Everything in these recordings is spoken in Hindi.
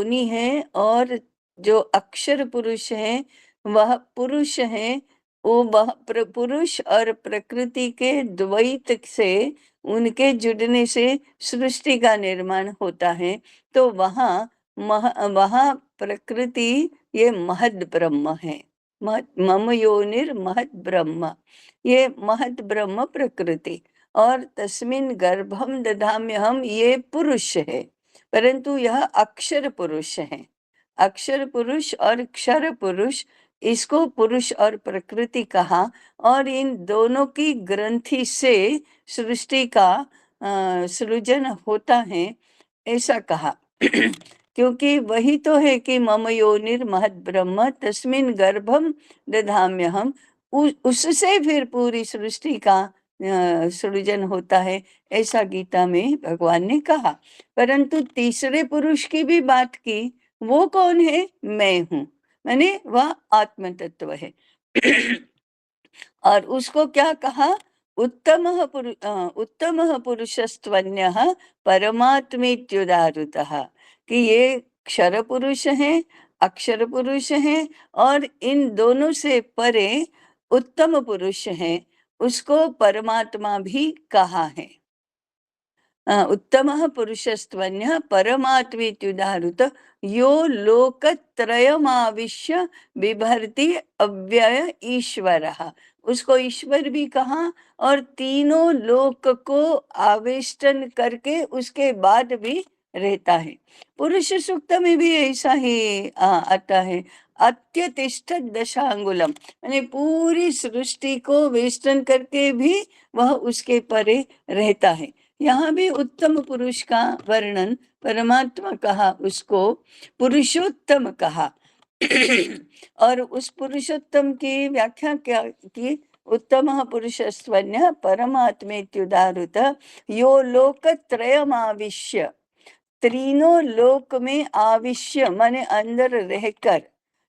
योनि है और जो अक्षर पुरुष है वह पुरुष है। वो वह पुरुष और प्रकृति के द्वैत से उनके जुड़ने से सृष्टि का निर्माण होता है। तो वहाँ वहाँ प्रकृति ये महद ब्रह्म है। मम योनिर महद ब्रह्म, ये महद ब्रह्म प्रकृति। और तस्मिन गर्भम दधाम्यहम, ये पुरुष है, परंतु यह अक्षर पुरुष है। अक्षर पुरुष और क्षर पुरुष, इसको पुरुष और प्रकृति कहा। और इन दोनों की ग्रंथि से सृष्टि का सृजन होता है, ऐसा कहा। क्योंकि वही तो है कि मम योनिर महद ब्रह्म तस्मिन गर्भम दधाम्यहम, उससे फिर पूरी सृष्टि का सृजन होता है, ऐसा गीता में भगवान ने कहा। परंतु तीसरे पुरुष की भी बात की, वो कौन है? मैं हूं, माने वह आत्म तत्व है। और उसको क्या कहा? उत्तमः पुरुषस्त्वन्यः परमात्मेत्युदाहृतः, कि ये क्षर पुरुष है, अक्षर पुरुष है, और इन दोनों से परे उत्तम पुरुष है, उसको परमात्मा भी कहा है। उत्तमः पुरुषस्त्वन्यः परमात्मेत्युदाहृत यो लोकत्रयमाविश्य बिभर्ति अव्यय ईश्वरः, उसको ईश्वर भी कहा। और तीनों लोक को आवेष्टन करके उसके बाद भी रहता है। पुरुष सूक्त में भी ऐसा ही आता है, अत्यतिष्ठ दशांगुलम, यानी पूरी सृष्टि को वेष्टन करके भी वह उसके परे रहता है। यहाँ भी उत्तम पुरुष का वर्णन, परमात्मा कहा, उसको पुरुषोत्तम कहा। और उस पुरुषोत्तम की व्याख्या क्या की? उत्तम पुरुषस्त्वन्यः परमात्मेत्युदाहृत यो लोकत्रयमाविश्य, तीनों लोक में आविश्य माने अंदर रहकर,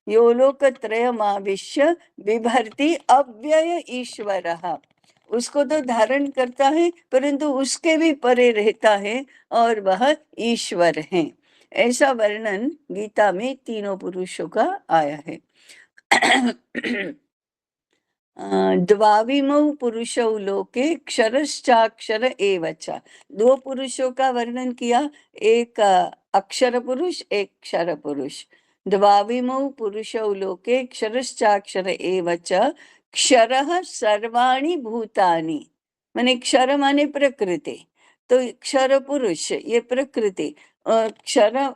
यो लोकत्रयमाविश्य बिभर्ति अव्यय ईश्वरः, उसको तो धारण करता है परंतु उसके भी परे रहता है, और वह ईश्वर है। ऐसा वर्णन गीता में तीनों पुरुषों का आया है। द्वाविमौ पुरुषौ लोके क्षरश्चाक्षर एव च, दो पुरुषों का वर्णन किया, एक अक्षर पुरुष, एक क्षर पुरुष। द्वाविमौ पुरुषौ लोके क्षरश्चाक्षर एव च क्षरः सर्वाणि भूतानि, माने क्षर माने प्रकृति, तो क्षर पुरुष ये प्रकृति, क्षर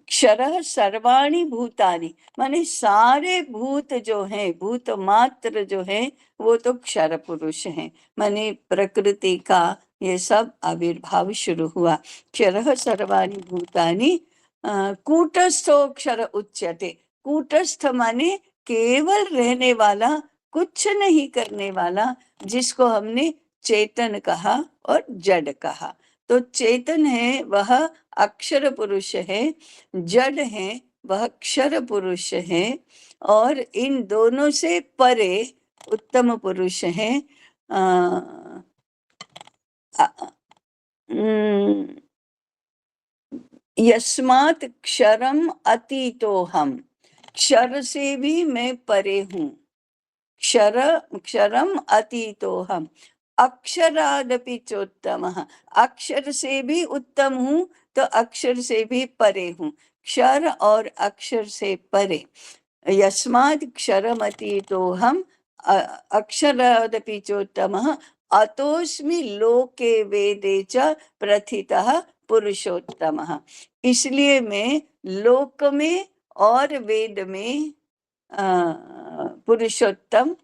क्षरः सर्वाणि भूतानि, माने सारे भूत जो हैं, भूत मात्र जो है, वो तो क्षर पुरुष है। माने प्रकृति का ये सब आविर्भाव शुरू हुआ। क्षरः सर्वाणि भूतानि कूटस्थो क्षर उच्यते, कूटस्थ माने केवल रहने वाला, कुछ नहीं करने वाला, जिसको हमने चेतन कहा और जड़ कहा। तो चेतन है वह अक्षर पुरुष है, जड़ है वह क्षर पुरुष है, और इन दोनों से परे उत्तम पुरुष है। यस्मात् क्षरम अतीतो हम, क्षर से भी मैं परे हूँ। क्षरम अतीतो हम, अक्षरादपि चोत्तमः, अक्षर से भी उत्तम हूँ, तो अक्षर से भी परे हूँ, क्षर और अक्षर से परे। यस्मात् क्षरमतीतो हम अक्षरादपि चोत्तमः अतोस्मि लोके वेदे च प्रथितः पुरुषोत्तमः, इसलिए मैं लोक में और वेद में पुरुषोत्तम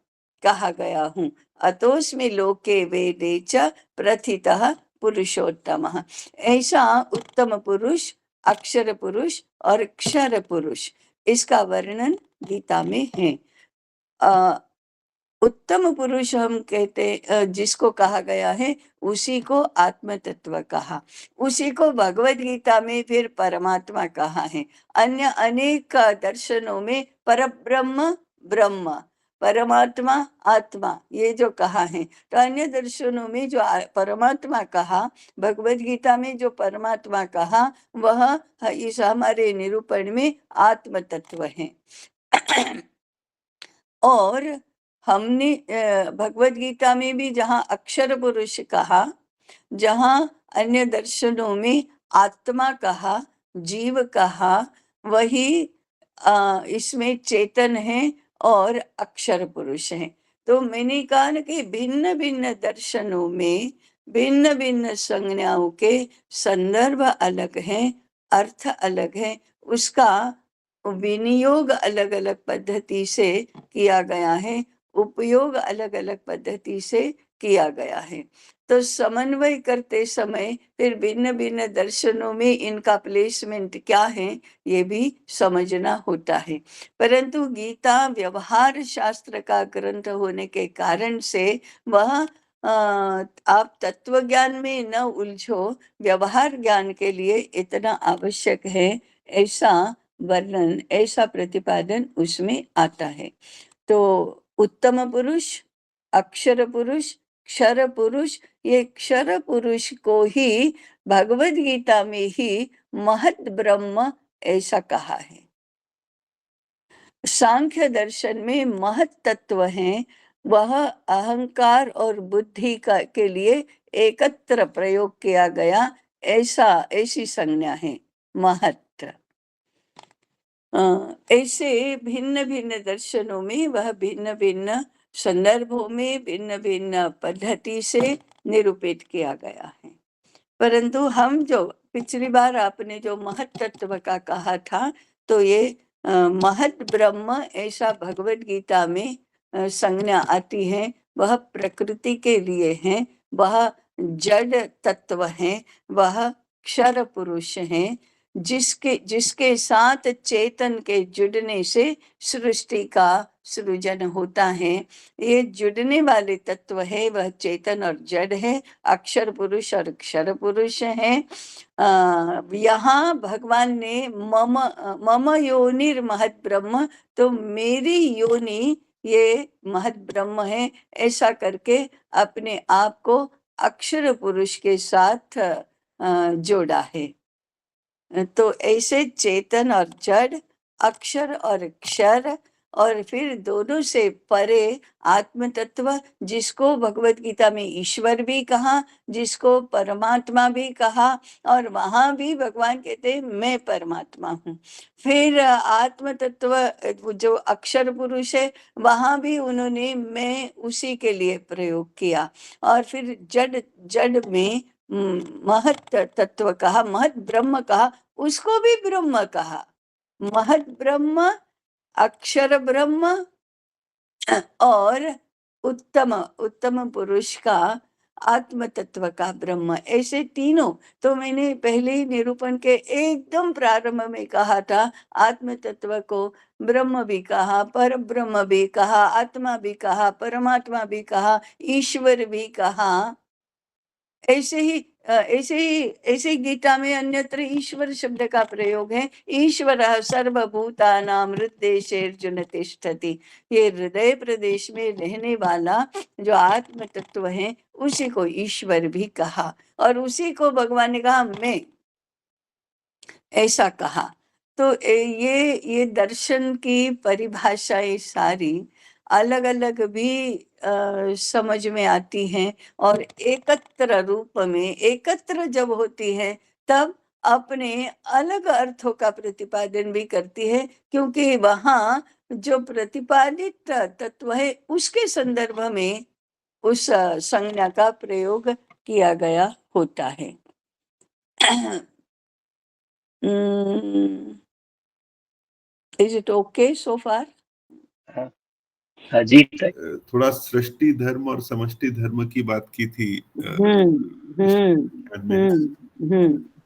कहा गया हूँ। अतोस्मि लोके वेदे च प्रथितः पुरुषोत्तमः, ऐसा उत्तम पुरुष, अक्षर पुरुष और क्षर पुरुष, इसका वर्णन गीता में है। उत्तम पुरुष हम कहते जिसको कहा गया है, उसी को आत्म तत्व कहा, उसी को भगवद गीता में फिर परमात्मा कहा है। अन्य अनेक दर्शनों में परब्रह्म ब्रह्म, परमात्मा आत्मा ये जो कहा है, तो अन्य दर्शनों में जो परमात्मा कहा, भगवत गीता में जो परमात्मा कहा, वह इस हमारे निरूपण में आत्म तत्व है। और हमने भगवत गीता में भी जहाँ अक्षर पुरुष कहा, जहाँ अन्य दर्शनों में आत्मा कहा, जीव कहा, वही इसमें चेतन है और अक्षर पुरुष है। तो मैंने कहा ना कि भिन्न भिन्न दर्शनों में भिन्न भिन्न संज्ञाओं के संदर्भ अलग हैं, अर्थ अलग है, उसका विनियोग अलग अलग पद्धति से किया गया है, उपयोग अलग अलग पद्धति से किया गया है। तो समन्वय करते समय फिर भिन्न भिन्न दर्शनों में इनका प्लेसमेंट क्या है ये भी समझना होता है। परंतु गीता व्यवहार शास्त्र का ग्रंथ होने के कारण से वह आप तत्व ज्ञान में न उलझो, व्यवहार ज्ञान के लिए इतना आवश्यक है, ऐसा वर्णन, ऐसा प्रतिपादन उसमें आता है। तो उत्तम पुरुष, अक्षर पुरुष, क्षर पुरुष, ये क्षर पुरुष को ही भगवद गीता में ही महत ब्रह्म ऐसा कहा है। सांख्य दर्शन में महत तत्व है, वह अहंकार और बुद्धि के लिए एकत्र प्रयोग किया गया, ऐसी संज्ञा है महत। ऐसे भिन्न भिन्न दर्शनों में वह भिन्न भिन्न संदर्भों में भिन्न भिन्न पद्धति से निरूपित किया गया है। परंतु हम जो पिछली बार आपने जो महत तत्व का कहा था, तो ये महत ब्रह्म ऐसा भगवत गीता में संज्ञा आती है, वह प्रकृति के लिए है, वह जड़ तत्व है, वह क्षर पुरुष है, जिसके साथ चेतन के जुड़ने से सृष्टि का सृजन होता है। ये जुड़ने वाले तत्व है, वह चेतन और जड़ है, अक्षर पुरुष और क्षर पुरुष है। यहाँ भगवान ने मम योनिर महत ब्रह्म, तो मेरी योनि ये महत ब्रह्म है, ऐसा करके अपने आप को अक्षर पुरुष के साथ जोड़ा है। तो ऐसे चेतन और जड़, अक्षर और क्षर, और फिर दोनों से परे आत्म तत्व, जिसको भगवत गीता में ईश्वर भी कहा, जिसको परमात्मा भी कहा, और वहां भी भगवान कहते हैं मैं परमात्मा हूँ। फिर आत्म तत्व जो अक्षर पुरुष है, वहां भी उन्होंने मैं उसी के लिए प्रयोग किया। और फिर जड़ में महत तत्व कहा, महत ब्रह्म कहा, उसको भी ब्रह्म कहा। महत ब्रह्म, अक्षर ब्रह्म और उत्तम पुरुष का आत्म तत्व का ब्रह्म, ऐसे तीनों। तो मैंने पहले ही निरूपण के एकदम प्रारंभ में कहा था, आत्म तत्व को ब्रह्म भी कहा, पर ब्रह्म भी कहा, आत्मा भी कहा, परमात्मा भी कहा, ईश्वर भी कहा। ऐसे ही गीता में अन्यत्र ईश्वर शब्द का प्रयोग है। ईश्वर सर्वभूतानां हृदयेषु तिष्ठति, ये हृदय प्रदेश में रहने वाला जो आत्म तत्व है, उसी को ईश्वर भी कहा, और उसी को भगवान ने कहा मैं, ऐसा कहा। तो ये दर्शन की परिभाषाएं सारी अलग अलग भी समझ में आती हैं, और एकत्र रूप में एकत्र जब होती है, तब अपने अलग अर्थों का प्रतिपादन भी करती है, क्योंकि वहाँ जो प्रतिपादित तत्व है उसके संदर्भ में उस संज्ञा का प्रयोग किया गया होता है। Is it okay so far? जी थोड़ा सृष्टि धर्म और समष्टि धर्म की बात की थी।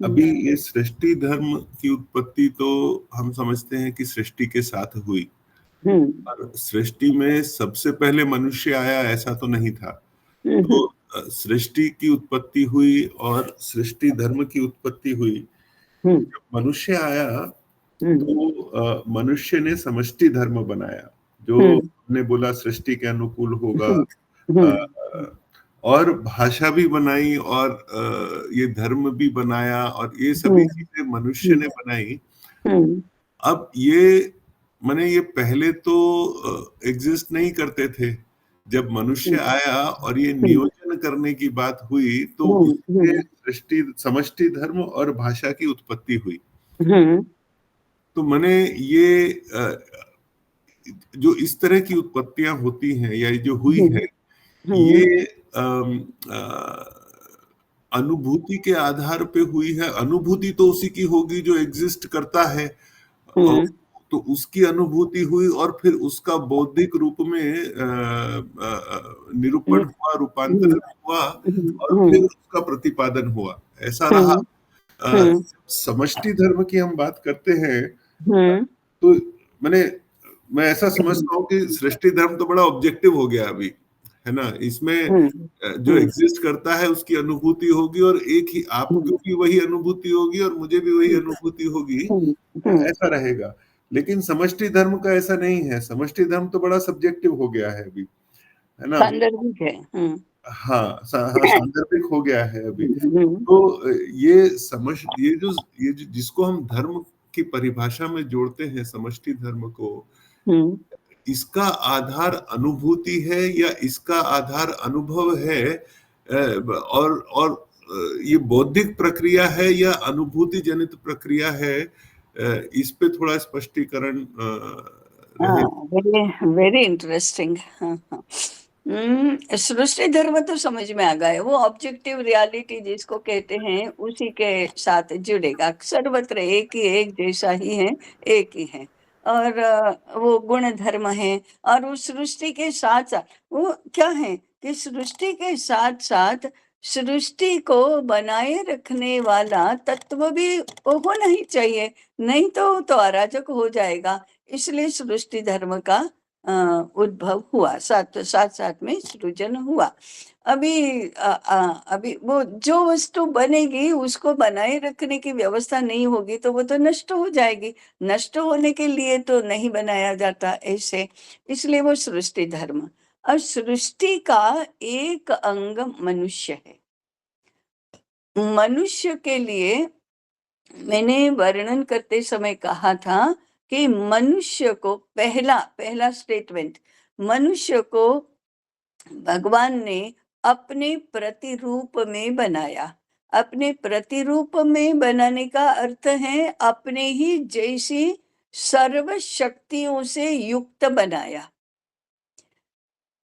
अभी ये सृष्टि धर्म की उत्पत्ति तो हम समझते हैं कि सृष्टि के साथ हुई, और सृष्टि में सबसे पहले मनुष्य आया ऐसा तो नहीं था। तो सृष्टि की उत्पत्ति हुई और सृष्टि धर्म की उत्पत्ति हुई। जब मनुष्य आया तो मनुष्य ने समष्टि धर्म बनाया, जो हमने बोला सृष्टि के अनुकूल होगा, और भाषा भी बनाई, और ये धर्म भी बनाया, और ये सभी चीजें मनुष्य ने बनाई। अब ये माने ये पहले तो एग्जिस्ट नहीं करते थे। जब मनुष्य आया और ये नियोजन करने की बात हुई, तो उससे सृष्टि, समष्टि धर्म और भाषा की उत्पत्ति हुई। तो माने ये जो इस तरह की उत्पत्तियां होती हैं या जो हुई है, ये अनुभूति के आधार पे हुई है। अनुभूति तो उसी की होगी जो एग्जिस्ट करता है, तो उसकी अनुभूति हुई, और फिर उसका बौद्धिक रूप में निरूपण हुआ, रूपांतरण हुआ, और फिर उसका प्रतिपादन हुआ, ऐसा रहा। समष्टि धर्म की हम बात करते हैं, तो मैं ऐसा समझता हूँ कि सृष्टि धर्म तो बड़ा ऑब्जेक्टिव हो गया अभी, है ना। इसमें जो एग्जिस्ट करता है उसकी अनुभूति होगी, और एक ही आपको भी वही अनुभूति होगी और मुझे भी वही अनुभूति होगी, ऐसा रहेगा। लेकिन समष्टि धर्म का ऐसा नहीं है। समष्टि धर्म तो बड़ा सब्जेक्टिव हो गया है अभी, है ना, सांदर्भिक है। हाँ, सांदर्भिक हो गया है अभी। तो ये जो जिसको हम धर्म की परिभाषा में जोड़ते हैं, समष्टि धर्म को, इसका आधार अनुभूति है या इसका आधार अनुभव है, और ये बौद्धिक प्रक्रिया है या अनुभूति जनित प्रक्रिया है, इस पे थोड़ा स्पष्टीकरण वेरी इंटरेस्टिंग। सृष्टि धर्म तो समझ में आ गए, वो ऑब्जेक्टिव रियलिटी जिसको कहते हैं उसी के साथ जुड़ेगा। सर्वत्र एक ही, एक जैसा ही है, एक ही है, और वो गुण धर्म है। और उस सृष्टि के साथ साथ वो क्या है कि सृष्टि के साथ साथ सृष्टि को बनाए रखने वाला तत्व भी होना ही चाहिए, नहीं तो अराजक हो जाएगा। इसलिए सृष्टि धर्म का उद्भव हुआ, साथ साथ में सृजन हुआ। अभी वो जो वस्तु बनेगी उसको बनाए रखने की व्यवस्था नहीं होगी तो वो तो नष्ट हो जाएगी। नष्ट होने के लिए तो नहीं बनाया जाता ऐसे, इसलिए वो सृष्टि धर्म। और सृष्टि का एक अंग मनुष्य है। मनुष्य के लिए मैंने वर्णन करते समय कहा था कि मनुष्य को पहला स्टेटमेंट, मनुष्य को भगवान ने अपने प्रतिरूप में बनाया। अपने प्रतिरूप में बनाने का अर्थ है अपने ही जैसी सर्व शक्तियों से युक्त बनाया।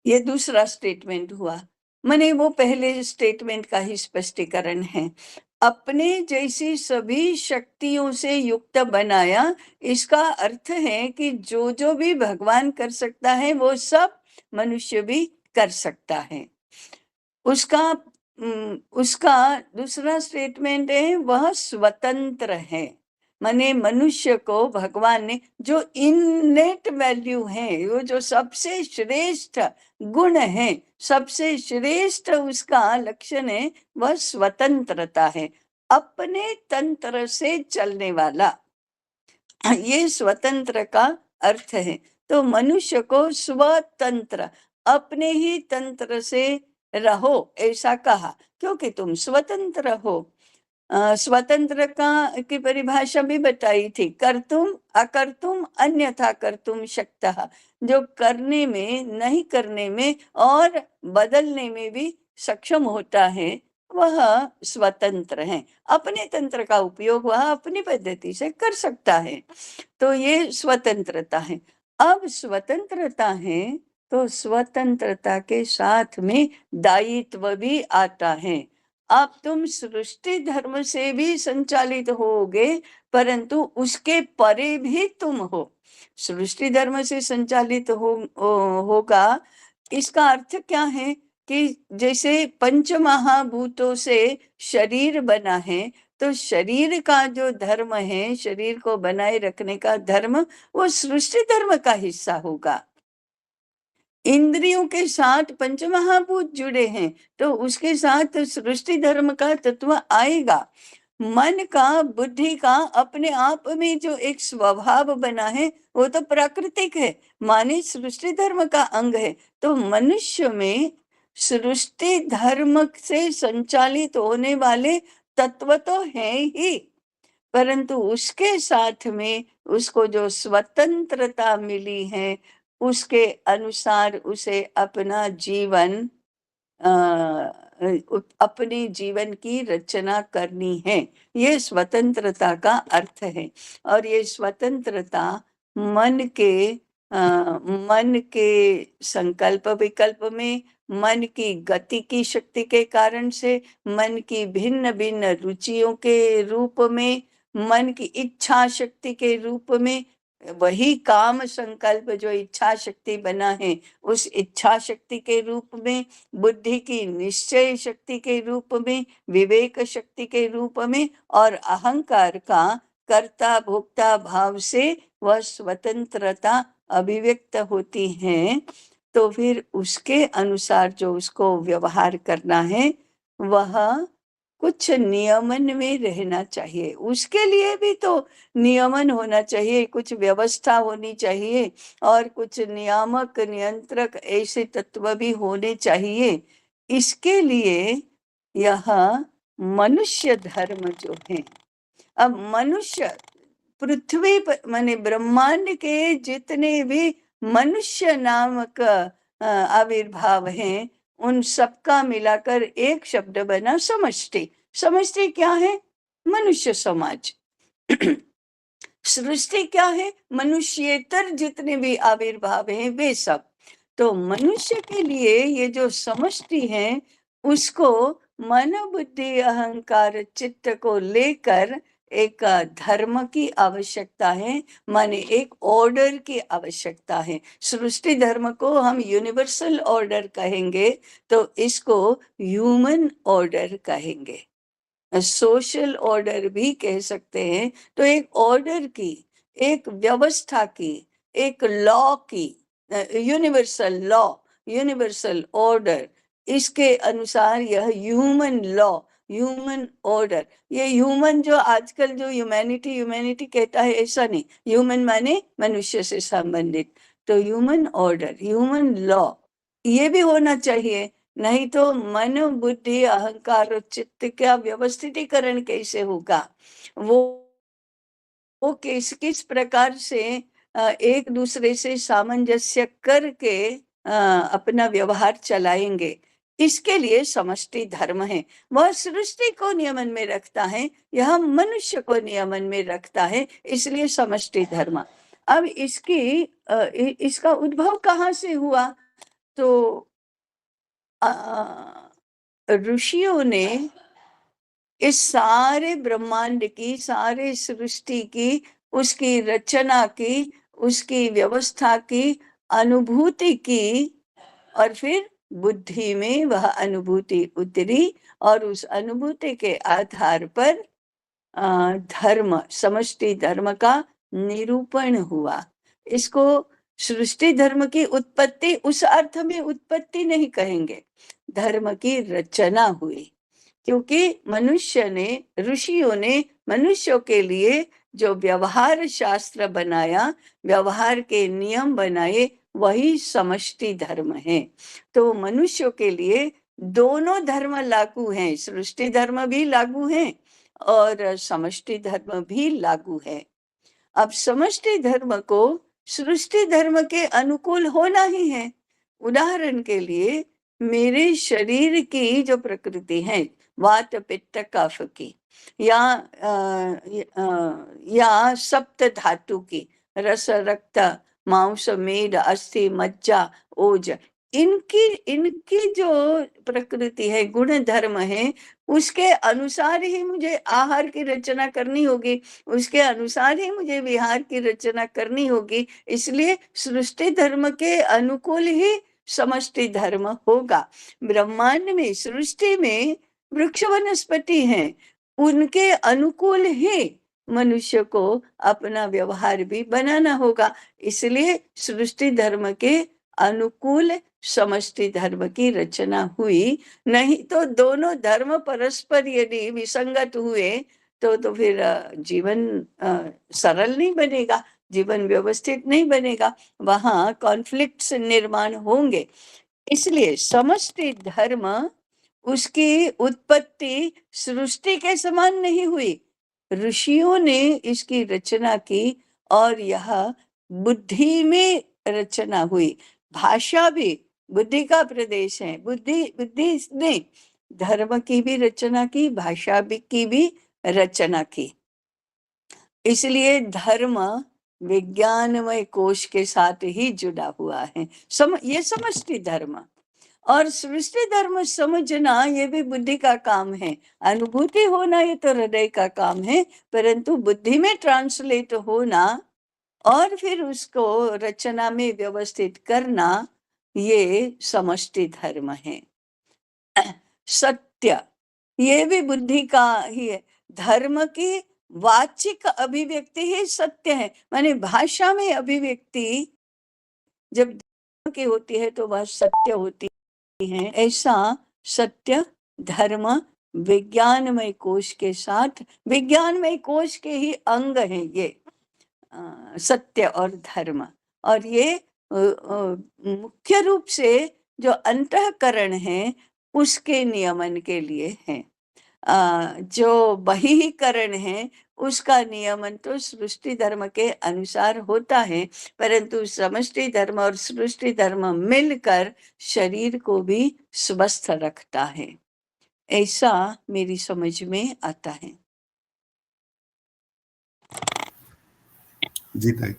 ये दूसरा स्टेटमेंट हुआ। माने वो पहले स्टेटमेंट का ही स्पष्टीकरण है। अपने जैसी सभी शक्तियों से युक्त बनाया, इसका अर्थ है कि जो भी भगवान कर सकता है वो सब मनुष्य भी कर सकता है। उसका दूसरा स्टेटमेंट है वह स्वतंत्र है। माने मनुष्य को भगवान ने जो इननेट वैल्यू है, वो जो सबसे श्रेष्ठ गुण है, सबसे श्रेष्ठ उसका लक्षण है, वह स्वतंत्रता है, अपने तंत्र से चलने वाला। ये स्वतंत्र का अर्थ है। तो मनुष्य को स्वतंत्र, अपने ही तंत्र से रहो ऐसा कहा, क्योंकि तुम स्वतंत्र हो। स्वतंत्र की परिभाषा भी बताई थी, कर्तुम अकर्तुम अन्यथा कर्तुम शक्तः। जो करने में, नहीं करने में और बदलने में भी सक्षम होता है वह स्वतंत्र है। अपने तंत्र का उपयोग वह अपनी पद्धति से कर सकता है, तो ये स्वतंत्रता है। अब स्वतंत्रता है तो स्वतंत्रता के साथ में दायित्व भी आता है। अब तुम सृष्टि धर्म से भी संचालित होगे, परंतु उसके परे भी तुम हो। सृष्टि धर्म से संचालित होगा, इसका अर्थ क्या है कि जैसे पंच महाभूतों से शरीर बना है, तो शरीर का जो धर्म है, शरीर को बनाए रखने का धर्म, वो सृष्टि धर्म का हिस्सा होगा। इंद्रियों के साथ पंचमहाभूत जुड़े हैं तो उसके साथ सृष्टि धर्म का तत्व आएगा। मन का, बुद्धि का अपने आप में जो एक स्वभाव बना है वो तो प्राकृतिक है, माने सृष्टि धर्म का अंग है। तो मनुष्य में सृष्टि धर्म से संचालित होने वाले तत्व तो हैं ही, परंतु उसके साथ में उसको जो स्वतंत्रता मिली है, उसके अनुसार उसे अपना जीवन अपने जीवन की रचना करनी है। ये स्वतंत्रता का अर्थ है। और ये स्वतंत्रता मन के संकल्प विकल्प में, मन की गति की शक्ति के कारण से, मन की भिन्न भिन्न रुचियों के रूप में, मन की इच्छा शक्ति के रूप में, वही काम संकल्प जो इच्छा शक्ति बना है उस इच्छा शक्ति के रूप में, बुद्धि की निश्चय शक्ति के रूप में, विवेक शक्ति के रूप में, और अहंकार का कर्ता भोक्ता भाव से वह स्वतंत्रता अभिव्यक्त होती है। तो फिर उसके अनुसार जो उसको व्यवहार करना है वह कुछ नियमन में रहना चाहिए। उसके लिए भी तो नियमन होना चाहिए, कुछ व्यवस्था होनी चाहिए, और कुछ नियामक नियंत्रक ऐसे तत्व भी होने चाहिए। इसके लिए यह मनुष्य धर्म जो है, अब मनुष्य पृथ्वी पर माने ब्रह्मांड के जितने भी मनुष्य नामक आविर्भाव हैं, उन सबका मिलाकर एक शब्द बना समष्टि। समष्टि क्या है? मनुष्य समाज। सृष्टि क्या है? मनुष्येतर जितने भी आविर्भाव हैं वे सब। तो मनुष्य के लिए ये जो समष्टि है उसको मन बुद्धि अहंकार चित्त को लेकर एक धर्म की आवश्यकता है, माने एक ऑर्डर की आवश्यकता है। सृष्टि धर्म को हम यूनिवर्सल ऑर्डर कहेंगे, तो इसको ह्यूमन ऑर्डर कहेंगे, सोशल ऑर्डर भी कह सकते हैं। तो एक ऑर्डर की, एक व्यवस्था की, एक लॉ की, यूनिवर्सल लॉ, यूनिवर्सल ऑर्डर, इसके अनुसार यह ह्यूमन लॉ, ह्यूमन ऑर्डर। ये ह्यूमन जो आजकल जो ह्यूमैनिटी ह्यूमैनिटी कहता है, ऐसा नहीं। ह्यूमन माने मनुष्य से संबंधित। तो ह्यूमन ऑर्डर, ह्यूमन लॉ ये भी होना चाहिए, नहीं तो मन बुद्धि अहंकार और चित्त का व्यवस्थितीकरण कैसे होगा? वो किस किस प्रकार से एक दूसरे से सामंजस्य करके अपना व्यवहार चलाएंगे? इसके लिए समष्टि धर्म है। वह सृष्टि को नियमन में रखता है, यह मनुष्य को नियमन में रखता है, इसलिए समष्टि धर्म। अब इसका उद्भव कहाँ से हुआ? तो ऋषियों ने इस सारे ब्रह्मांड की, सारे सृष्टि की, उसकी रचना की, उसकी व्यवस्था की, अनुभूति की, और फिर बुद्धि में वह अनुभूति उतरी, और उस अनुभूति के आधार पर धर्म, समष्टि धर्म का निरूपण हुआ। इसको सृष्टि धर्म की उत्पत्ति उस अर्थ में उत्पत्ति नहीं कहेंगे, धर्म की रचना हुई, क्योंकि मनुष्य ने, ऋषियों ने मनुष्यों के लिए जो व्यवहार शास्त्र बनाया, व्यवहार के नियम बनाए, वही समष्टि धर्म है। तो मनुष्यों के लिए दोनों धर्म लागू हैं, सृष्टि धर्म भी लागू है और समष्टि धर्म भी लागू है। अब समष्टि धर्म को सृष्टि धर्म के अनुकूल होना ही है। उदाहरण के लिए मेरे शरीर की जो प्रकृति है, वात पित्त कफ की, या सप्त धातु की, रस रक्त मांस मेद अस्थि मज्जा ओज, इनकी जो प्रकृति है, गुण धर्म है, उसके अनुसार ही मुझे आहार की रचना करनी होगी, उसके अनुसार ही मुझे विहार की रचना करनी होगी। इसलिए सृष्टि धर्म के अनुकूल ही समष्टि धर्म होगा। ब्रह्मांड में, सृष्टि में वृक्ष वनस्पति हैं, उनके अनुकूल ही मनुष्य को अपना व्यवहार भी बनाना होगा। इसलिए सृष्टि धर्म के अनुकूल समष्टि धर्म की रचना हुई। नहीं तो दोनों धर्म परस्पर यदि विसंगत हुए तो फिर जीवन सरल नहीं बनेगा, जीवन व्यवस्थित नहीं बनेगा, वहाँ कॉन्फ्लिक्ट्स निर्माण होंगे। इसलिए समष्टि धर्म, उसकी उत्पत्ति सृष्टि के समान नहीं हुई, ऋषियों ने इसकी रचना की और यह बुद्धि में रचना हुई। भाषा भी बुद्धि का प्रदेश है, बुद्धि ने धर्म की भी रचना की, भाषा भी की भी रचना की। इसलिए धर्म विज्ञानमय कोश के साथ ही जुड़ा हुआ है। ये समष्टि धर्म और सृष्टि धर्म समझना ये भी बुद्धि का काम है। अनुभूति होना ये तो हृदय का काम है, परंतु बुद्धि में ट्रांसलेट होना और फिर उसको रचना में व्यवस्थित करना, ये समष्टि धर्म है। सत्य, ये भी बुद्धि का ही है। धर्म की वाचिक अभिव्यक्ति ही सत्य है, माने भाषा में अभिव्यक्ति जब की होती है तो वह सत्य होती है। ऐसा सत्य धर्म विज्ञानमय कोश के साथ, विज्ञानमय कोश के ही अंग हैं ये सत्य और धर्म। और ये मुख्य रूप से जो अंतःकरण है उसके नियमन के लिए है। जो बहिःकरण है उसका नियमन तो सृष्टि धर्म के अनुसार होता है, परंतु समष्टि धर्म और सृष्टि धर्म मिलकर शरीर को भी स्वस्थ रखता है, ऐसा मेरी समझ में आता है। जी ताई।